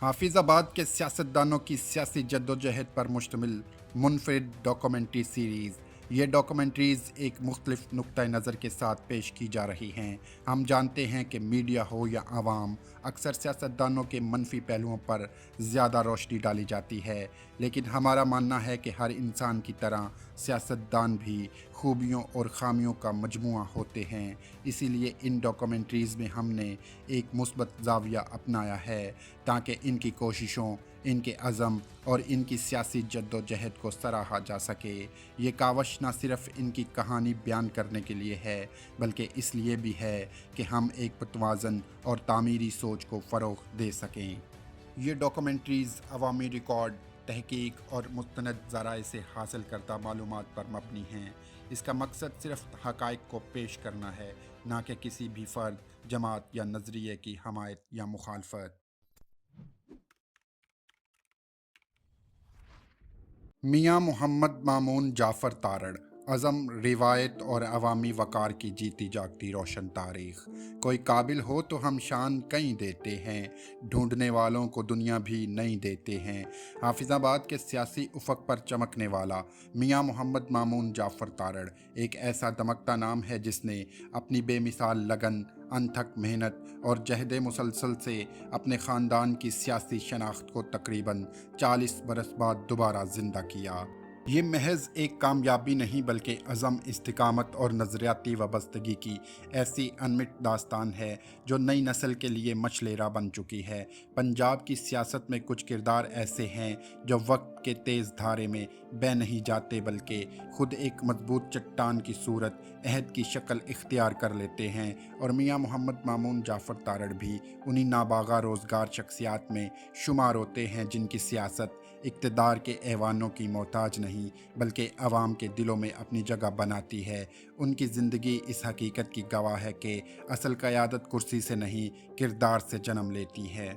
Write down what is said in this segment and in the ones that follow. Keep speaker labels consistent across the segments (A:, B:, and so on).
A: حافظ آباد کے سیاستدانوں کی سیاسی جدوجہد پر مشتمل منفرد ڈاکومنٹری سیریز۔ یہ ڈاکومنٹریز ایک مختلف نقطہ نظر کے ساتھ پیش کی جا رہی ہیں۔ ہم جانتے ہیں کہ میڈیا ہو یا عوام، اکثر سیاستدانوں کے منفی پہلوؤں پر زیادہ روشنی ڈالی جاتی ہے، لیکن ہمارا ماننا ہے کہ ہر انسان کی طرح سیاستدان بھی خوبیوں اور خامیوں کا مجموعہ ہوتے ہیں۔ اسی لیے ان ڈاکومنٹریز میں ہم نے ایک مثبت زاویہ اپنایا ہے تاکہ ان کی کوششوں، ان کے عزم اور ان کی سیاسی جد و جہد کو سراہا جا سکے۔ یہ کاوش نہ صرف ان کی کہانی بیان کرنے کے لیے ہے، بلکہ اس لیے بھی ہے کہ ہم ایک متوازن اور تعمیری سوچ کو فروغ دے سکیں۔ یہ ڈاکومنٹریز عوامی ریکارڈ، تحقیق اور مستند ذرائع سے حاصل کردہ معلومات پر مبنی ہیں۔ اس کا مقصد صرف حقائق کو پیش کرنا ہے، نہ کہ کسی بھی فرد، جماعت یا نظریے کی حمایت یا مخالفت۔ میاں محمد مامون جعفر تارڑ، عزم، روایت اور عوامی وقار کی جیتی جاگتی روشن تاریخ۔ کوئی قابل ہو تو ہم شان کہیں دیتے ہیں، ڈھونڈنے والوں کو دنیا بھی نہیں دیتے ہیں۔ حافظ آباد کے سیاسی افق پر چمکنے والا میاں محمد مامون جعفر تارڑ ایک ایسا دمکتا نام ہے جس نے اپنی بے مثال لگن، انتھک محنت اور جہد مسلسل سے اپنے خاندان کی سیاسی شناخت کو تقریباً 40 برس بعد دوبارہ زندہ کیا۔ یہ محض ایک کامیابی نہیں بلکہ عزم، استقامت اور نظریاتی وابستگی کی ایسی انمٹ داستان ہے جو نئی نسل کے لیے مشعل راہ بن چکی ہے۔ پنجاب کی سیاست میں کچھ کردار ایسے ہیں جو وقت کے تیز دھارے میں بہہ نہیں جاتے بلکہ خود ایک مضبوط چٹان کی صورت عہد کی شکل اختیار کر لیتے ہیں، اور میاں محمد مامون جعفر تارڑ بھی انہی ناباغہ روزگار شخصیات میں شمار ہوتے ہیں جن کی سیاست اقتدار کے ایوانوں کی محتاج نہیں بلکہ عوام کے دلوں میں اپنی جگہ بناتی ہے۔ ان کی زندگی اس حقیقت کی گواہ ہے کہ اصل قیادت کرسی سے نہیں، کردار سے جنم لیتی ہے۔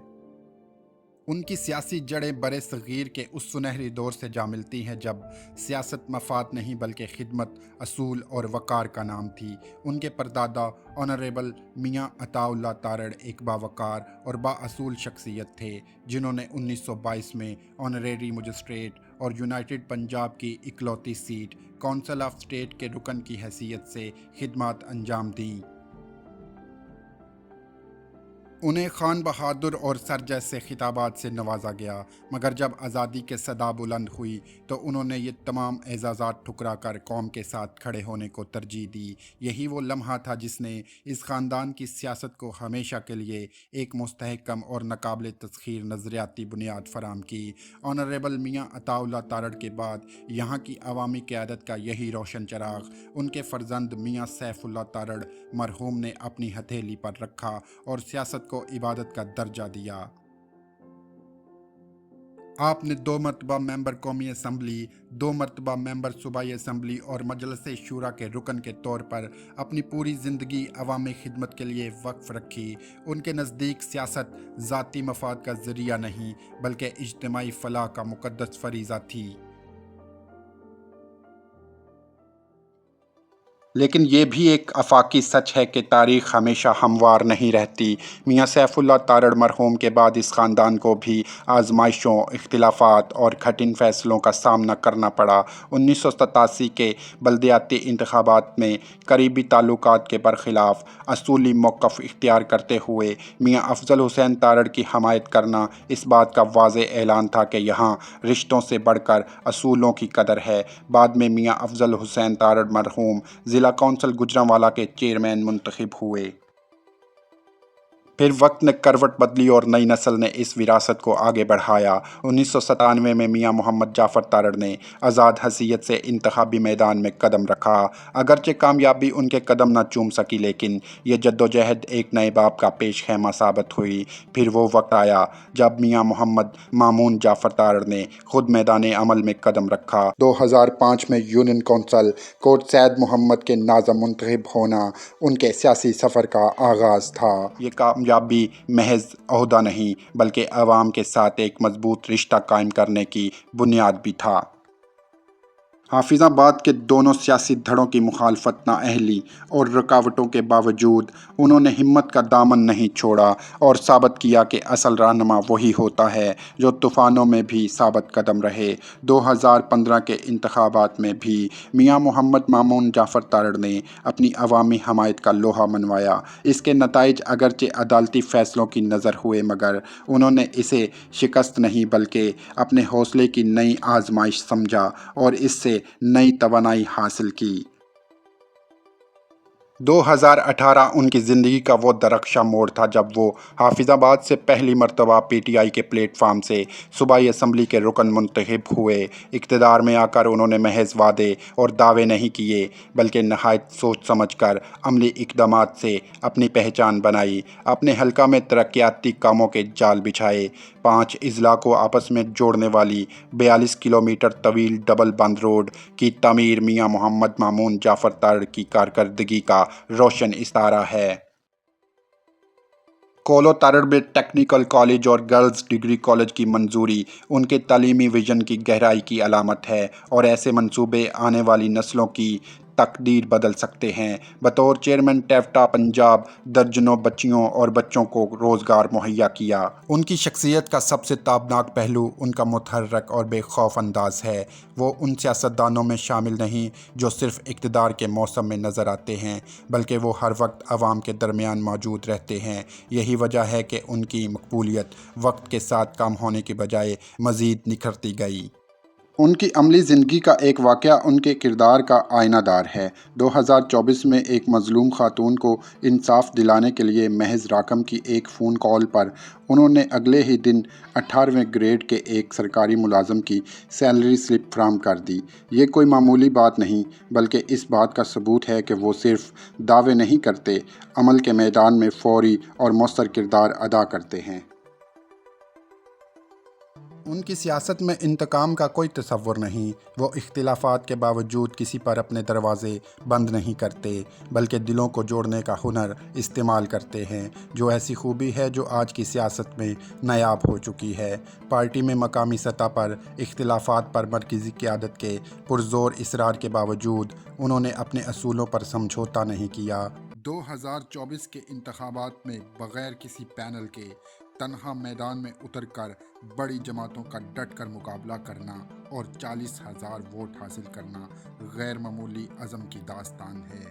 A: ان کی سیاسی جڑیں برِ صغیر کے اس سنہری دور سے جا ملتی ہیں جب سیاست مفاد نہیں بلکہ خدمت، اصول اور وقار کا نام تھی۔ ان کے پردادا آنریبل میاں عطا اللہ تارڑ ایک باوقار اور بااصول شخصیت تھے جنہوں نے 1922 میں آنریری مجسٹریٹ اور یونائٹڈ پنجاب کی اکلوتی سیٹ کونسل آف اسٹیٹ کے رکن کی حیثیت سے خدمات انجام دیں۔ انہیں خان بہادر اور سر جیسے خطابات سے نوازا گیا، مگر جب آزادی کے صدا بلند ہوئی تو انہوں نے یہ تمام اعزازات ٹھکرا کر قوم کے ساتھ کھڑے ہونے کو ترجیح دی۔ یہی وہ لمحہ تھا جس نے اس خاندان کی سیاست کو ہمیشہ کے لیے ایک مستحکم اور ناقابل تسخیر نظریاتی بنیاد فراہم کی۔ آنریبل میاں عطا اللہ تارڑ کے بعد یہاں کی عوامی قیادت کا یہی روشن چراغ ان کے فرزند میاں سیف اللہ تارڑ مرحوم نے اپنی ہتھیلی پر رکھا اور سیاست کو عبادت کا درجہ دیا۔ آپ نے 2 مرتبہ ممبر قومی اسمبلی، 2 مرتبہ ممبر صوبائی اسمبلی اور مجلس شورا کے رکن کے طور پر اپنی پوری زندگی عوامی خدمت کے لیے وقف رکھی۔ ان کے نزدیک سیاست ذاتی مفاد کا ذریعہ نہیں بلکہ اجتماعی فلاح کا مقدس فریضہ تھی۔ لیکن یہ بھی ایک آفاقی سچ ہے کہ تاریخ ہمیشہ ہموار نہیں رہتی۔ میاں سیف اللہ تارڑ مرحوم کے بعد اس خاندان کو بھی آزمائشوں، اختلافات اور کٹھن فیصلوں کا سامنا کرنا پڑا۔ 1987 کے بلدیاتی انتخابات میں قریبی تعلقات کے برخلاف اصولی موقف اختیار کرتے ہوئے میاں افضل حسین تارڑ کی حمایت کرنا اس بات کا واضح اعلان تھا کہ یہاں رشتوں سے بڑھ کر اصولوں کی قدر ہے۔ بعد میں میاں افضل حسین تارڑ مرحوم ضلع کونسل گوجرانوالہ کے چیئرمین منتخب ہوئے۔ پھر وقت نے کروٹ بدلی اور نئی نسل نے اس وراثت کو آگے بڑھایا۔ 1997 میں میاں محمد جعفر تارڑ نے آزاد حیثیت سے انتخابی میدان میں قدم رکھا۔ اگرچہ کامیابی ان کے قدم نہ چوم سکی لیکن یہ جدوجہد ایک نئے باب کا پیش خیمہ ثابت ہوئی۔ پھر وہ وقت آیا جب میاں محمد مامون جعفر تارڑ نے خود میدان عمل میں قدم رکھا۔ 2005 میں یونین کونسل کوٹ سید محمد کے ناظم منتخب ہونا ان کے سیاسی سفر کا آغاز تھا۔ یہ کامیابی محض عہدہ نہیں بلکہ عوام کے ساتھ ایک مضبوط رشتہ قائم کرنے کی بنیاد بھی تھا۔ حافظ آباد کے دونوں سیاسی دھڑوں کی مخالفت نااہلی اور رکاوٹوں کے باوجود انہوں نے ہمت کا دامن نہیں چھوڑا اور ثابت کیا کہ اصل رہنما وہی ہوتا ہے جو طوفانوں میں بھی ثابت قدم رہے۔ 2015 کے انتخابات میں بھی میاں محمد مامون جعفر تارڑ نے اپنی عوامی حمایت کا لوہا منوایا۔ اس کے نتائج اگرچہ عدالتی فیصلوں کی نظر ہوئے مگر انہوں نے اسے شکست نہیں بلکہ اپنے حوصلے کی نئی آزمائش سمجھا اور اس سے نئی توانائی حاصل کی۔ 2018 ان کی زندگی کا وہ درخشاں موڑ تھا جب وہ حافظ آباد سے پہلی مرتبہ پی ٹی آئی کے پلیٹ فارم سے صوبائی اسمبلی کے رکن منتخب ہوئے۔ اقتدار میں آ کر انہوں نے محض وعدے اور دعوے نہیں کیے بلکہ نہایت سوچ سمجھ کر عملی اقدامات سے اپنی پہچان بنائی۔ اپنے حلقہ میں ترقیاتی کاموں کے جال بچھائے۔ 5 اضلاع کو آپس میں جوڑنے والی 42 کلومیٹر طویل ڈبل بند روڈ کی تعمیر میاں محمد مامون جعفر تارڑ کی کارکردگی کا روشن استعارہ ہے۔ کولو تارڑ میں ٹیکنیکل کالج اور گرلز ڈگری کالج کی منظوری ان کے تعلیمی ویژن کی گہرائی کی علامت ہے اور ایسے منصوبے آنے والی نسلوں کی تقدیر بدل سکتے ہیں۔ بطور چیئرمین ٹیفٹا پنجاب درجنوں بچیوں اور بچوں کو روزگار مہیا کیا۔ ان کی شخصیت کا سب سے تابناک پہلو ان کا متحرک اور بے خوف انداز ہے۔ وہ ان سیاستدانوں میں شامل نہیں جو صرف اقتدار کے موسم میں نظر آتے ہیں بلکہ وہ ہر وقت عوام کے درمیان موجود رہتے ہیں۔ یہی وجہ ہے کہ ان کی مقبولیت وقت کے ساتھ کم ہونے کی بجائے مزید نکھرتی گئی۔ ان کی عملی زندگی کا ایک واقعہ ان کے کردار کا آئینہ دار ہے۔ 2024 میں ایک مظلوم خاتون کو انصاف دلانے کے لیے محض رقم کی ایک فون کال پر انہوں نے اگلے ہی دن 18ویں گریڈ کے ایک سرکاری ملازم کی سیلری سلپ فراہم کر دی۔ یہ کوئی معمولی بات نہیں بلکہ اس بات کا ثبوت ہے کہ وہ صرف دعوے نہیں کرتے، عمل کے میدان میں فوری اور مؤثر کردار ادا کرتے ہیں۔ ان کی سیاست میں انتقام کا کوئی تصور نہیں۔ وہ اختلافات کے باوجود کسی پر اپنے دروازے بند نہیں کرتے بلکہ دلوں کو جوڑنے کا ہنر استعمال کرتے ہیں، جو ایسی خوبی ہے جو آج کی سیاست میں نایاب ہو چکی ہے۔ پارٹی میں مقامی سطح پر اختلافات پر مرکزی قیادت کے پرزور اصرار کے باوجود انہوں نے اپنے اصولوں پر سمجھوتا نہیں کیا۔ 2024 کے انتخابات میں بغیر کسی پینل کے تنہا میدان میں اتر کر بڑی جماعتوں کا ڈٹ کر مقابلہ کرنا اور 40,000 ووٹ حاصل کرنا غیر معمولی عزم کی داستان ہے۔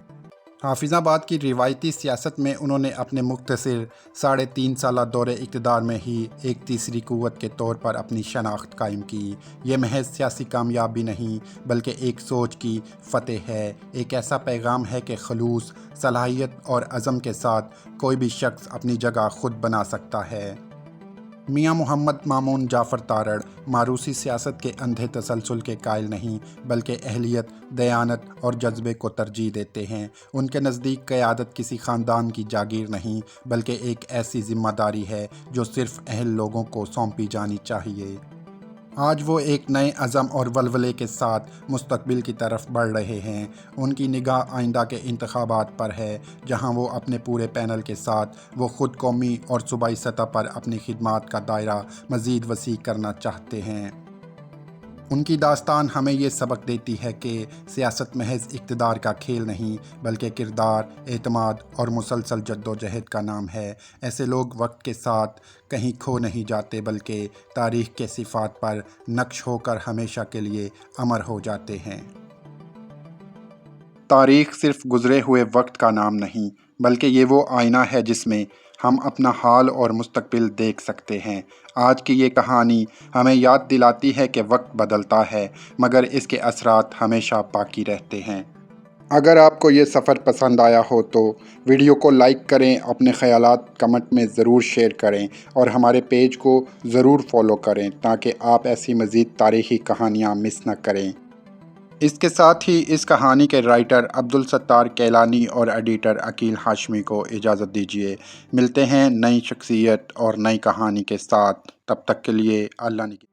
A: حافظ آباد کی روایتی سیاست میں انہوں نے اپنے مختصر 3.5 سالہ دور اقتدار میں ہی ایک تیسری قوت کے طور پر اپنی شناخت قائم کی۔ یہ محض سیاسی کامیابی نہیں بلکہ ایک سوچ کی فتح ہے، ایک ایسا پیغام ہے کہ خلوص، صلاحیت اور عزم کے ساتھ کوئی بھی شخص اپنی جگہ خود بنا سکتا ہے۔ میاں محمد مامون جعفر تارڑ موروثی سیاست کے اندھے تسلسل کے قائل نہیں بلکہ اہلیت، دیانت اور جذبے کو ترجیح دیتے ہیں۔ ان کے نزدیک قیادت کسی خاندان کی جاگیر نہیں بلکہ ایک ایسی ذمہ داری ہے جو صرف اہل لوگوں کو سونپی جانی چاہیے۔ آج وہ ایک نئے عزم اور ولولے کے ساتھ مستقبل کی طرف بڑھ رہے ہیں۔ ان کی نگاہ آئندہ کے انتخابات پر ہے جہاں وہ اپنے پورے پینل کے ساتھ وہ خود قومی اور صوبائی سطح پر اپنی خدمات کا دائرہ مزید وسیع کرنا چاہتے ہیں۔ ان کی داستان ہمیں یہ سبق دیتی ہے کہ سیاست محض اقتدار کا کھیل نہیں بلکہ کردار، اعتماد اور مسلسل جدوجہد کا نام ہے۔ ایسے لوگ وقت کے ساتھ کہیں کھو نہیں جاتے بلکہ تاریخ کے صفحات پر نقش ہو کر ہمیشہ کے لیے امر ہو جاتے ہیں۔ تاریخ صرف گزرے ہوئے وقت کا نام نہیں بلکہ یہ وہ آئینہ ہے جس میں ہم اپنا حال اور مستقبل دیکھ سکتے ہیں۔ آج کی یہ کہانی ہمیں یاد دلاتی ہے کہ وقت بدلتا ہے مگر اس کے اثرات ہمیشہ باقی رہتے ہیں۔ اگر آپ کو یہ سفر پسند آیا ہو تو ویڈیو کو لائک کریں، اپنے خیالات کمنٹ میں ضرور شیئر کریں اور ہمارے پیج کو ضرور فالو کریں تاکہ آپ ایسی مزید تاریخی کہانیاں مس نہ کریں۔ اس کے ساتھ ہی اس کہانی کے رائٹر عبدالستار کیلانی اور ایڈیٹر عقیل ہاشمی کو اجازت دیجیے۔ ملتے ہیں نئی شخصیت اور نئی کہانی کے ساتھ، تب تک کے لیے اللہ نگہدار۔